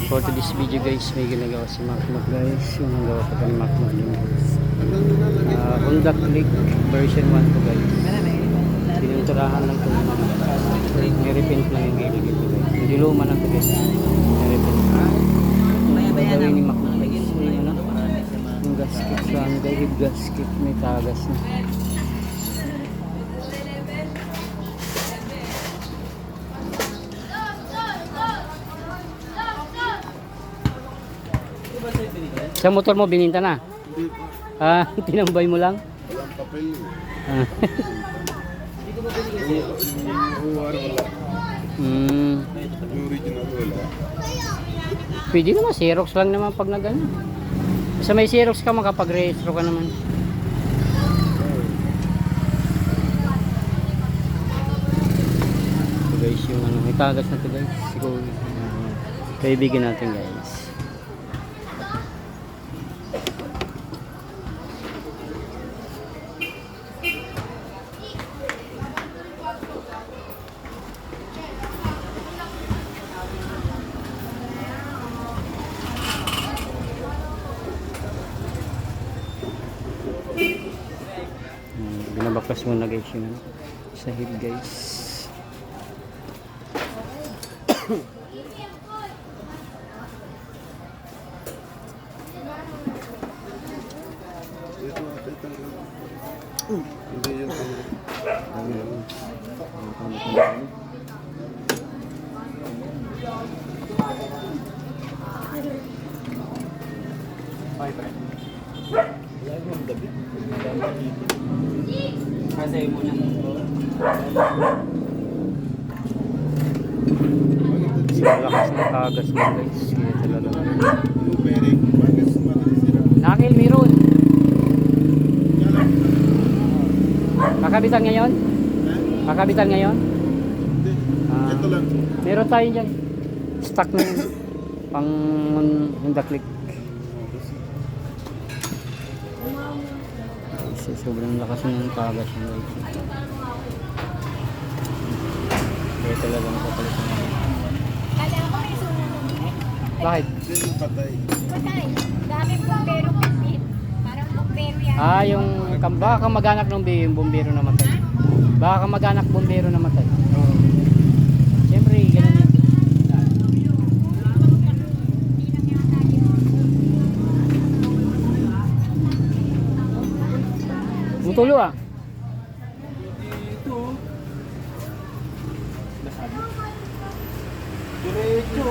For today's video guys, may ginagawa si Macmac guys. Yung nagawa ko pa ni Macmac yun guys. Honda Click version 1 to guys. Pininturahan lang ito. Nirepaint lang yung gilid ito guys. Hindi luma na ito guys. Nirepaint lang. Ang gawin ni Macmac guys. Yung gasket sa ano guys. Yung gasket may tagas na. Sa motor mo bininta na? Hindi pa. Tinambay mo lang? Walang papel. Yung wala. Yung original wala. Pwede naman, Xerox lang naman pag nagano. Basta may Xerox ka, makapag-rehistro ka naman. So guys, yung ano, may tagas na to guys. Siguro, kaibigan natin guys. Binabakas muna guys yung ano, sa hip guys. Hindi yun. Kasi muna. Lakas ng tagas mo guys. Kaya talaga. Yung bearing. Bakit madalis sila? Nakil, meron. Kakabitan ngayon? Kakabitan ngayon? Hindi. Ito lang. Meron tayo dyan. Stock na yun. Pang Honda Click. Sobrang lakas ng tagas niya guys. Kaya talaga makapalitan na. Bakit? Hindi yung patay. Patay. Dami bumbero kasi. Parang bumbero yan. Yung baka kamag-anak ng yung bumbero na matay. Baka kamag-anak bumbero na matay. Siyempre, ganun yun. Mutulo ah. Diretso.